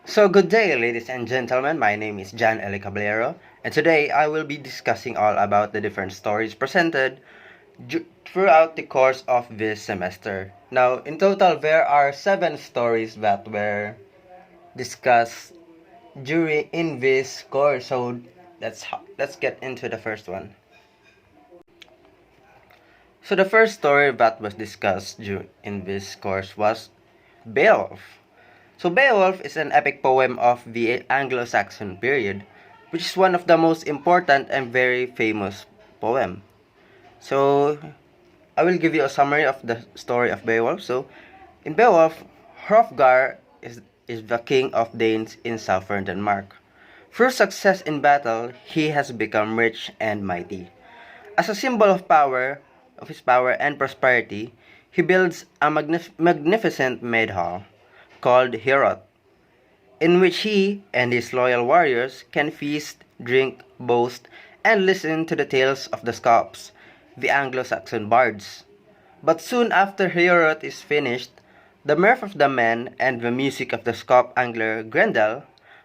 So good day, ladies and gentlemen. My name is Jan Eli Caballero, and today I will be discussing all about the different stories presented throughout the course of this semester. Now, in total, there are 7 stories that were discussed during in this course. So let's get into the first one. So the first story that was discussed in this course was Beowulf. So Beowulf is an epic poem of the Anglo-Saxon period, which is one of the most important and very famous poem. So I will give you a summary of the story of Beowulf. So in Beowulf, Hrothgar is the king of Danes in southern Denmark. Through success in battle, he has become rich and mighty. As a symbol of his power and prosperity, he builds a magnificent maid hall called Heorot, in which he and his loyal warriors can feast, drink, boast, and listen to the tales of the Scots, the Anglo-Saxon bards. But soon after Heorot is finished, the mirth of the men and the music of the Scop angler Grendel,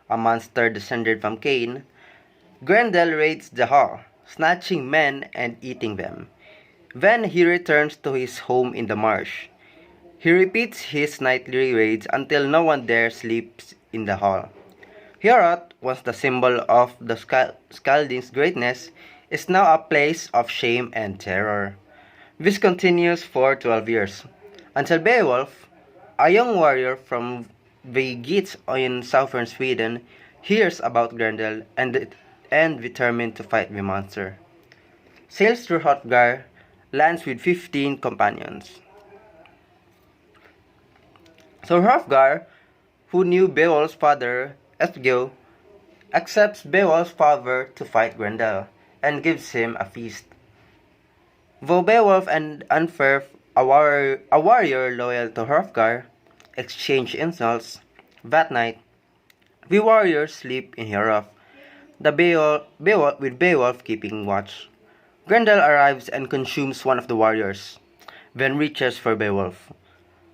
a monster descended from Cain, Grendel raids the hall, snatching men and eating them. Then he returns to his home in the marsh. He repeats his nightly raids until no one dare sleeps in the hall. Heorot, once the symbol of the Skalding's greatness, is now a place of shame and terror. This continues for 12 years, until Beowulf, a young warrior from the Geats in southern Sweden, hears about Grendel and determined to fight the monster. Sails through Hrothgar, lands with 15 companions. So Hrothgar, who knew Beowulf's father, Ethgil, accepts Beowulf's father to fight Grendel and gives him a feast. Though Beowulf and Unferth, a warrior loyal to Hrothgar, exchange insults, that night, the warriors sleep in Heorot, with Beowulf keeping watch. Grendel arrives and consumes one of the warriors, then reaches for Beowulf.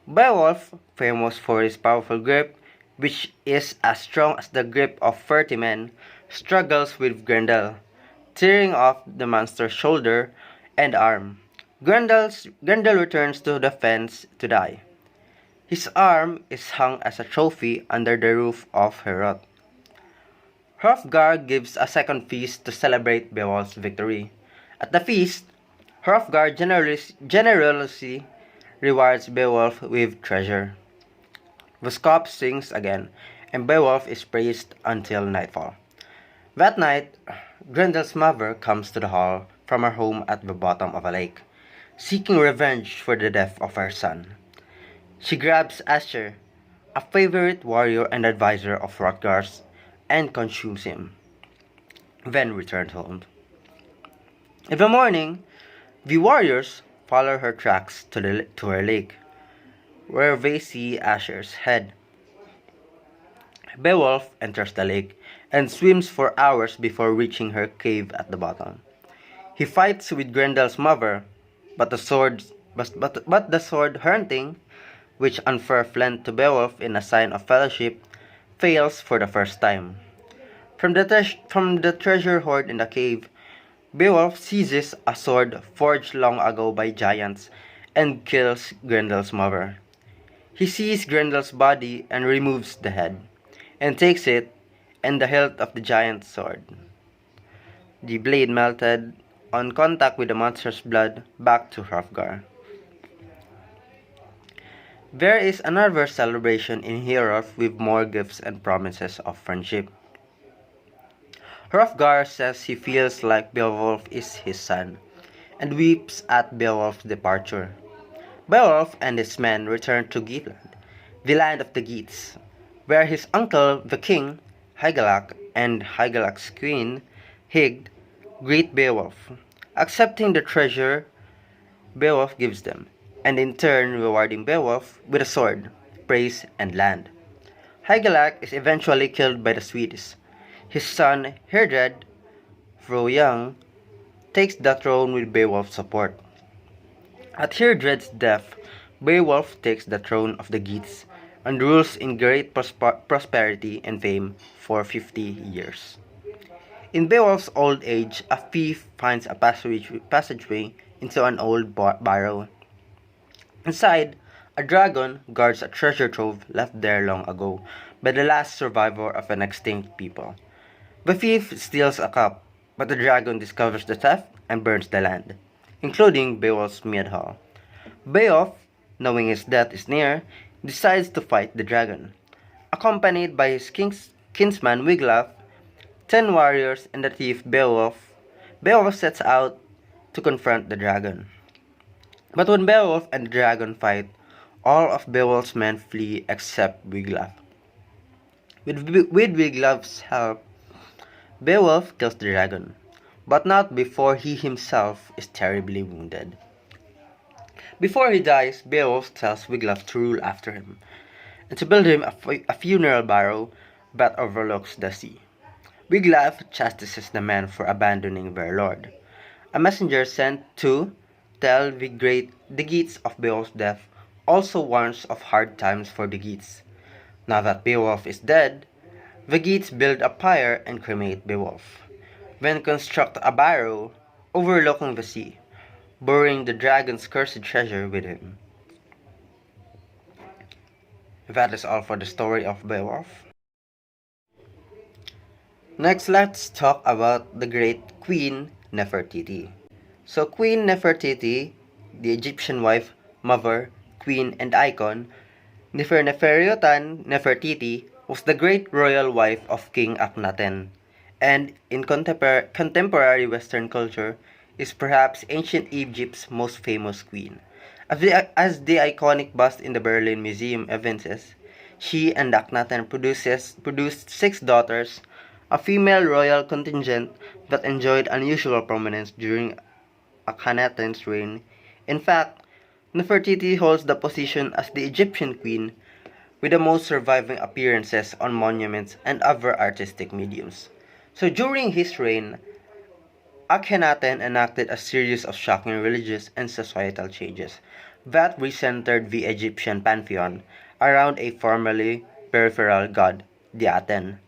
Beowulf, famous for his powerful grip, which is as strong as the grip of 30 men, struggles with Grendel, tearing off the monster's shoulder and arm. Grendel returns to the fence to die. His arm is hung as a trophy under the roof of Heorot. Hrothgar gives a second feast to celebrate Beowulf's victory. At the feast, Hrothgar generously rewards Beowulf with treasure. The scop sings again, and Beowulf is praised until nightfall. That night, Grendel's mother comes to the hall from her home at the bottom of a lake, seeking revenge for the death of her son. She grabs Asher, a favorite warrior and advisor of Hrothgar's, and consumes him, then returns home. In the morning, the warriors follow her tracks to her lake, where they see Asher's head. Beowulf enters the lake and swims for hours before reaching her cave at the bottom. He fights with Grendel's mother, but the sword hunting, which Unferth lent to Beowulf in a sign of fellowship, fails for the first time. From the treasure hoard in the cave, Beowulf seizes a sword forged long ago by giants and kills Grendel's mother. He sees Grendel's body and removes the head, and takes it and the hilt of the giant's sword. The blade melted on contact with the monster's blood back to Hrothgar. There is another celebration in Heorot with more gifts and promises of friendship. Hrothgar says he feels like Beowulf is his son, and weeps at Beowulf's departure. Beowulf and his men return to Geatland, the land of the Geats, where his uncle, the king, Hygelac, and Hygelac's queen, Hygd, greet Beowulf, accepting the treasure Beowulf gives them, and in turn rewarding Beowulf with a sword, praise, and land. Hygelac is eventually killed by the Swedes. His son, Herdred, though young, takes the throne with Beowulf's support. At Herdred's death, Beowulf takes the throne of the Geats, and rules in great prosperity and fame for 50 years. In Beowulf's old age, a thief finds a passageway into an old barrow. Inside, a dragon guards a treasure trove left there long ago by the last survivor of an extinct people. The thief steals a cup, but the dragon discovers the theft and burns the land, including Beowulf's mead hall. Beowulf, knowing his death is near, decides to fight the dragon. Accompanied by his kinsman Wiglaf, 10 warriors, and the thief Beowulf sets out to confront the dragon. But when Beowulf and the dragon fight, all of Beowulf's men flee except Wiglaf. With Wiglaf's help, Beowulf kills the dragon, but not before he himself is terribly wounded. Before he dies, Beowulf tells Wiglaf to rule after him, and to build him a funeral barrow that overlooks the sea. Wiglaf chastises the men for abandoning their lord. A messenger sent to tell the Geats of Beowulf's death also warns of hard times for the Geats. Now that Beowulf is dead, the Geats build a pyre and cremate Beowulf, then construct a barrow overlooking the sea, burying the dragon's cursed treasure with him. That is all for the story of Beowulf. Next, let's talk about the great Queen Nefertiti. So Queen Nefertiti, the Egyptian wife, mother, queen, and icon, Nefertiti was the great royal wife of King Akhenaten, and in contemporary Western culture is perhaps ancient Egypt's most famous queen. As the iconic bust in the Berlin Museum evinces, she and Akhenaten produced 6 daughters, a female royal contingent that enjoyed unusual prominence during Akhenaten's reign. In fact, Nefertiti holds the position as the Egyptian queen with the most surviving appearances on monuments and other artistic mediums. So during his reign, Akhenaten enacted a series of shocking religious and societal changes that recentered the Egyptian pantheon around a formerly peripheral god, the Aten.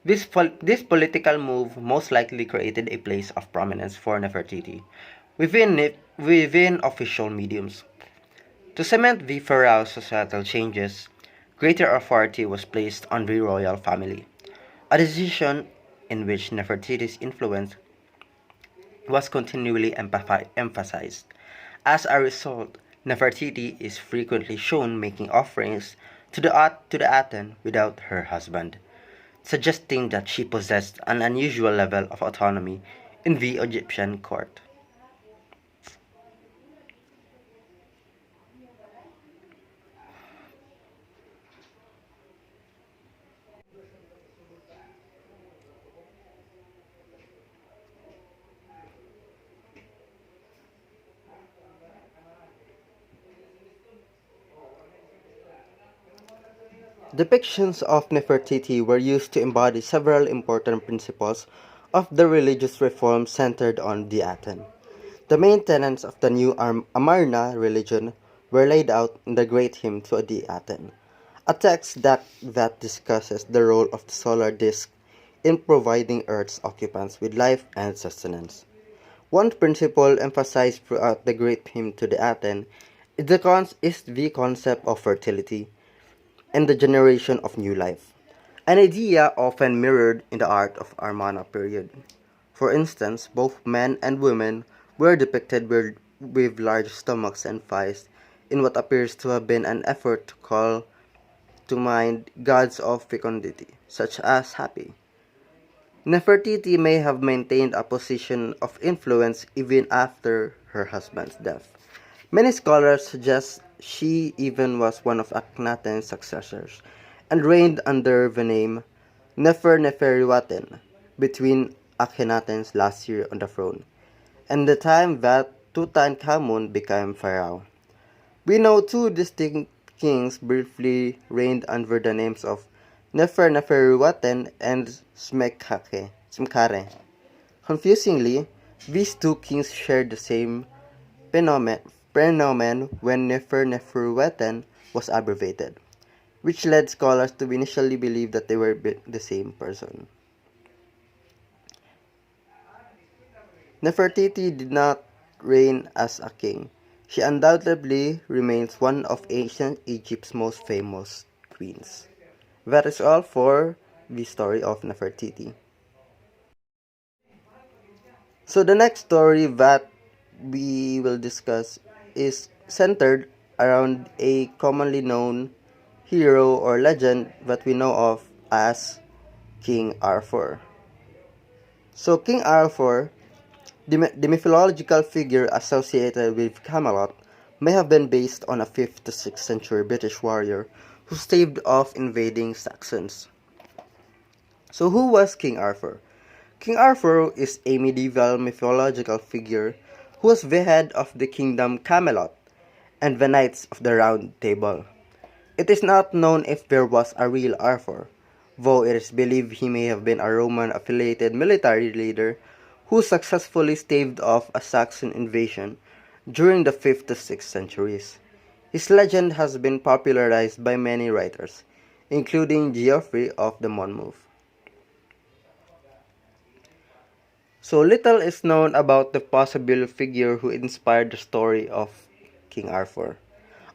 This political move most likely created a place of prominence for Nefertiti within official mediums. To cement the pharaoh's societal changes, greater authority was placed on the royal family, a decision in which Nefertiti's influence was continually emphasized. As a result, Nefertiti is frequently shown making offerings to the Aten without her husband, suggesting that she possessed an unusual level of autonomy in the Egyptian court. Depictions of Nefertiti were used to embody several important principles of the religious reform centered on the Aten. The main tenets of the new Amarna religion were laid out in the Great Hymn to the Aten, a text that discusses the role of the solar disk in providing Earth's occupants with life and sustenance. One principle emphasized throughout the Great Hymn to the Aten is the concept of fertility and the generation of new life, an idea often mirrored in the art of Amarna period. For instance, both men and women were depicted with large stomachs and thighs in what appears to have been an effort to call to mind gods of fecundity, such as Hapi. Nefertiti may have maintained a position of influence even after her husband's death. Many scholars suggest she even was one of Akhenaten's successors and reigned under the name Neferuaten between Akhenaten's last year on the throne and the time that Tutankhamun became pharaoh. We know 2 distinct kings briefly reigned under the names of Neferuaten and Smekare. Confusingly, these 2 kings shared the same phenomenon when Neferuaten was abbreviated. which led scholars to initially believe that they were the same person. Nefertiti did not reign as a king. She undoubtedly remains one of ancient Egypt's most famous queens. That is all for the story of Nefertiti. So the next story that we will discuss is centered around a commonly known hero or legend that we know of as King Arthur. So King Arthur, the mythological figure associated with Camelot, may have been based on a 5th to 6th century British warrior who staved off invading Saxons. So who was King Arthur? King Arthur is a medieval mythological figure who was the head of the kingdom Camelot and the Knights of the Round Table. It is not known if there was a real Arthur, though it is believed he may have been a Roman-affiliated military leader who successfully staved off a Saxon invasion during the 5th to 6th centuries. His legend has been popularized by many writers, including Geoffrey of the Monmouth. So little is known about the possible figure who inspired the story of King Arthur,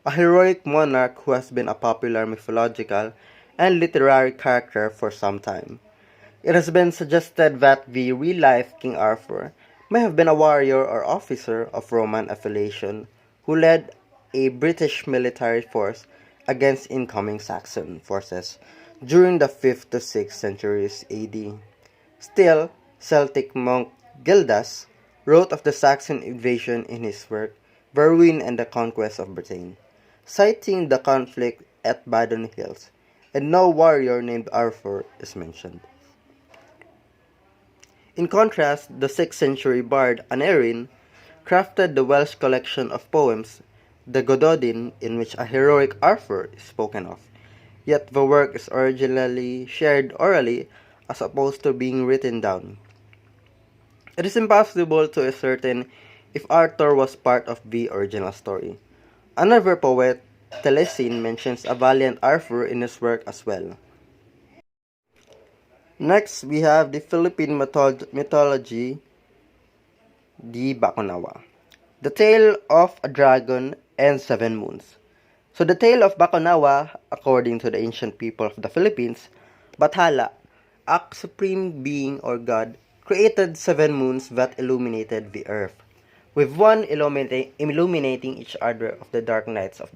a heroic monarch who has been a popular mythological and literary character for some time. It has been suggested that the real-life King Arthur may have been a warrior or officer of Roman affiliation who led a British military force against incoming Saxon forces during the 5th to 6th centuries AD. Still, Celtic monk Gildas wrote of the Saxon invasion in his work The Ruin and the Conquest of Britain, citing the conflict at Badon Hills, and no warrior named Arthur is mentioned. In contrast, the 6th century bard Aneurin crafted the Welsh collection of poems, the Gododin, in which a heroic Arthur is spoken of, yet the work is originally shared orally as opposed to being written down. It is impossible to ascertain if Arthur was part of the original story. Another poet, Taliesin, mentions a valiant Arthur in his work as well. Next, we have the Philippine mythology, the Baconawa. The Tale of a Dragon and Seven Moons. So the tale of Baconawa, according to the ancient people of the Philippines, Bathala, a supreme being or god, created 7 moons that illuminated the earth, with one illuminating each other of the dark nights of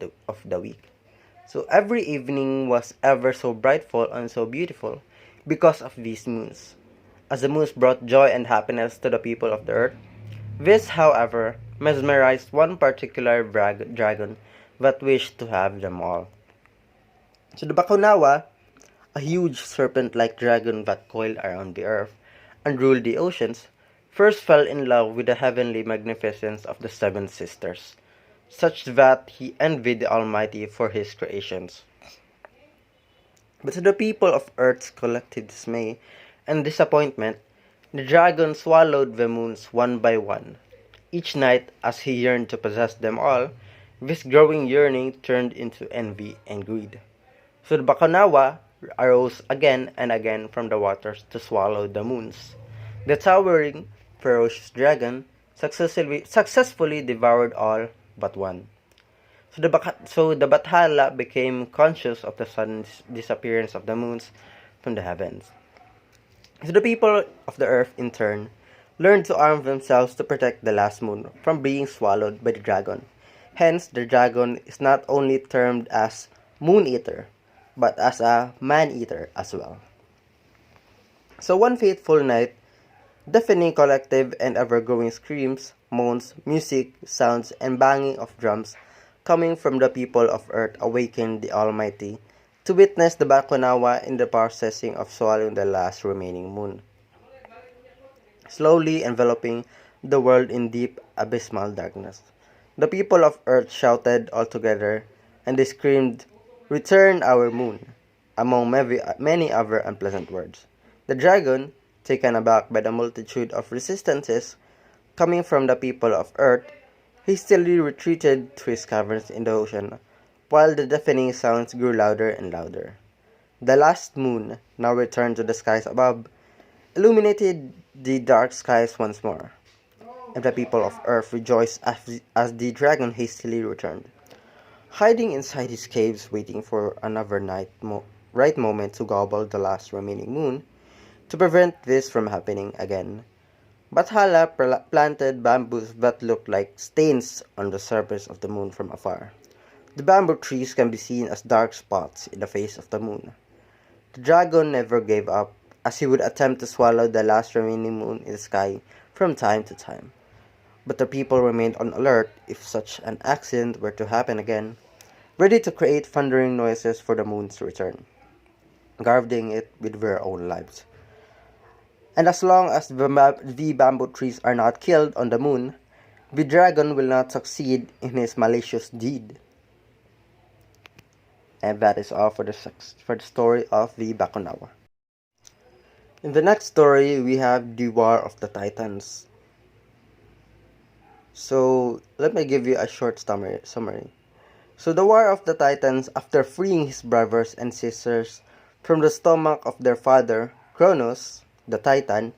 the week. So every evening was ever so brightful and so beautiful because of these moons. As the moons brought joy and happiness to the people of the earth, this, however, mesmerized one particular dragon that wished to have them all. So the Bakunawa, a huge serpent-like dragon that coiled around the earth and ruled the oceans, first fell in love with the heavenly magnificence of the 7 sisters, such that he envied the Almighty for his creations. But to the people of Earth's collective dismay and disappointment, the dragon swallowed the moons one by one. Each night, as he yearned to possess them all, this growing yearning turned into envy and greed. So the Bakunawa arose again and again from the waters to swallow the moons. The towering, ferocious dragon successfully devoured all but one. So the Bathala became conscious of the sudden disappearance of the moons from the heavens. So the people of the earth, in turn, learned to arm themselves to protect the last moon from being swallowed by the dragon. Hence, the dragon is not only termed as moon-eater, but as a man-eater as well. So one fateful night, deafening collective and ever-growing screams, moans, music, sounds, and banging of drums coming from the people of Earth awakened the Almighty to witness the Bakunawa in the processing of swallowing the last remaining moon, slowly enveloping the world in deep abysmal darkness. The people of Earth shouted all together, and they screamed, "Return our moon," among many other unpleasant words. The dragon, taken aback by the multitude of resistances coming from the people of Earth, hastily retreated to his caverns in the ocean, while the deafening sounds grew louder and louder. The last moon, now returned to the skies above, illuminated the dark skies once more, and the people of Earth rejoiced as the dragon hastily returned, hiding inside his caves waiting for another right moment to gobble the last remaining moon to prevent this from happening again. Bathala planted bamboos that looked like stains on the surface of the moon from afar. The bamboo trees can be seen as dark spots in the face of the moon. The dragon never gave up, as he would attempt to swallow the last remaining moon in the sky from time to time. But the people remained on alert if such an accident were to happen again, ready to create thundering noises for the moon's return, guarding it with their own lives. And as long as the bamboo trees are not killed on the moon, the dragon will not succeed in his malicious deed. And that is all for the story of the Bakunawa. In the next story, we have the War of the Titans. So, let me give you a short summary. So, the War of the Titans, after freeing his brothers and sisters from the stomach of their father, Kronos, the Titan,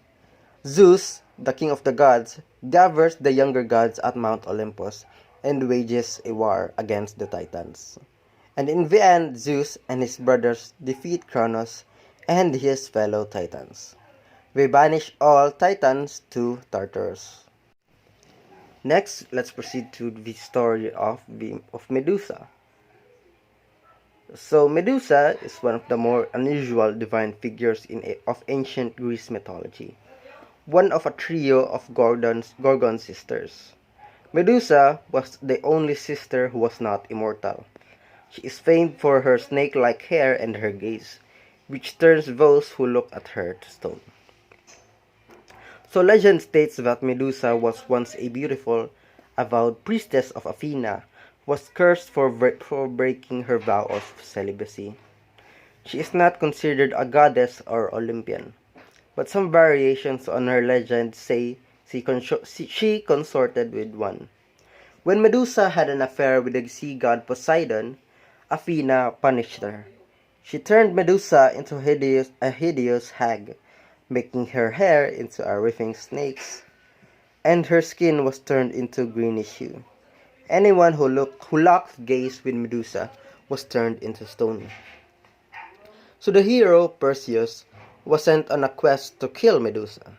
Zeus, the king of the gods, gathers the younger gods at Mount Olympus and wages a war against the Titans. And in the end, Zeus and his brothers defeat Kronos and his fellow Titans. They banish all Titans to Tartarus. Next, let's proceed to the story of Medusa. So Medusa is one of the more unusual divine figures of ancient Greece mythology, one of a trio of Gorgon sisters. Medusa was the only sister who was not immortal. She is famed for her snake-like hair and her gaze, which turns those who look at her to stone. So legend states that Medusa was once a beautiful, avowed priestess of Athena, was cursed for breaking her vow of celibacy. She is not considered a goddess or Olympian, but some variations on her legend say she consorted with one. When Medusa had an affair with the sea god Poseidon, Athena punished her. She turned Medusa into a hideous hag, making her hair into a writhing snake's, and her skin was turned into greenish hue. Anyone who locked gaze with Medusa was turned into stone. So the hero, Perseus, was sent on a quest to kill Medusa.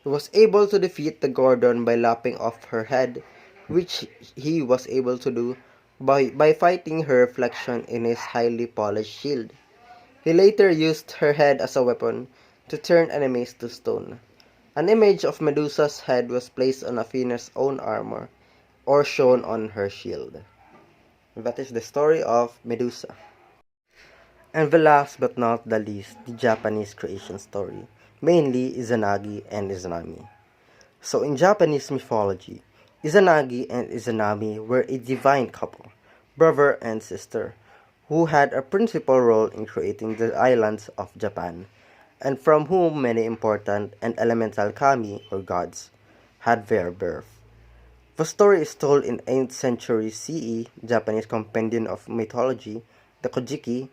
He was able to defeat the Gorgon by lopping off her head, which he was able to do by fighting her reflection in his highly polished shield. He later used her head as a weapon to turn enemies to stone. An image of Medusa's head was placed on Athena's own armor, or shown on her shield. That is the story of Medusa. And the last but not the least, the Japanese creation story, mainly Izanagi and Izanami. So in Japanese mythology, Izanagi and Izanami were a divine couple, brother and sister, who had a principal role in creating the islands of Japan, and from whom many important and elemental kami, or gods, had their birth. The story is told in 8th century CE Japanese compendium of mythology, the Kojiki,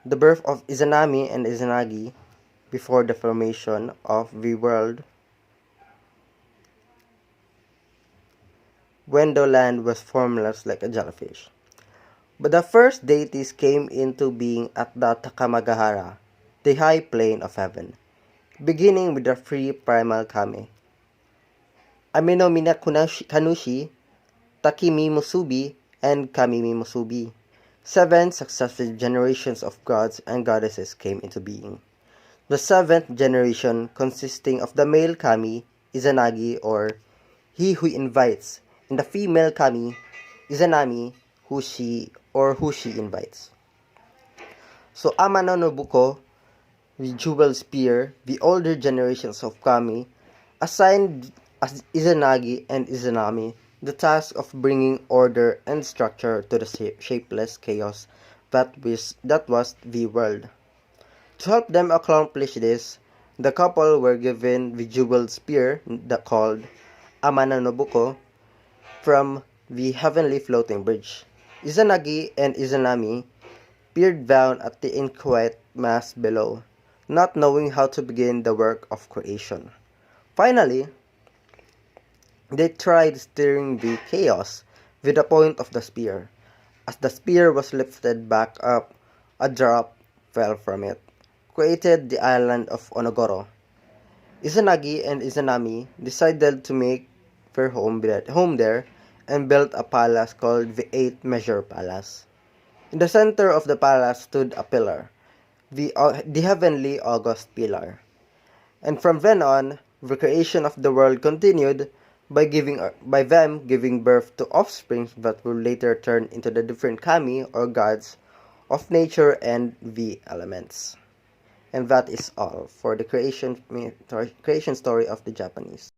the birth of Izanami and Izanagi before the formation of the world, when the land was formless like a jellyfish. But the first deities came into being at the Takamagahara, the high plane of heaven, beginning with the three primal kami, Amino Mina Kanushi, Takimi Musubi, and Kamimi Musubi. 7 successive generations of gods and goddesses came into being. The 7th generation, consisting of the male kami, Izanagi, or he who invites, and the female kami, Izanami, who she invites. So Amano Nobuko, the jewel spear, the older generations of kami, assigned as Izanagi and Izanami the task of bringing order and structure to the shapeless chaos that was the world. To help them accomplish this, the couple were given the jeweled spear called Amana Nobuko from the heavenly floating bridge. Izanagi and Izanami peered down at the inchoate mass below, not knowing how to begin the work of creation. Finally, they tried steering the chaos with the point of the spear. As the spear was lifted back up, a drop fell from it, created the island of Onogoro. Izanagi and Izanami decided to make their home there and built a palace called the Eight Measure Palace. In the center of the palace stood a pillar, the heavenly August pillar. And from then on, the creation of the world continued by them giving birth to offspring that will later turn into the different kami or gods of nature and the elements. And that is all for the creation story of the Japanese.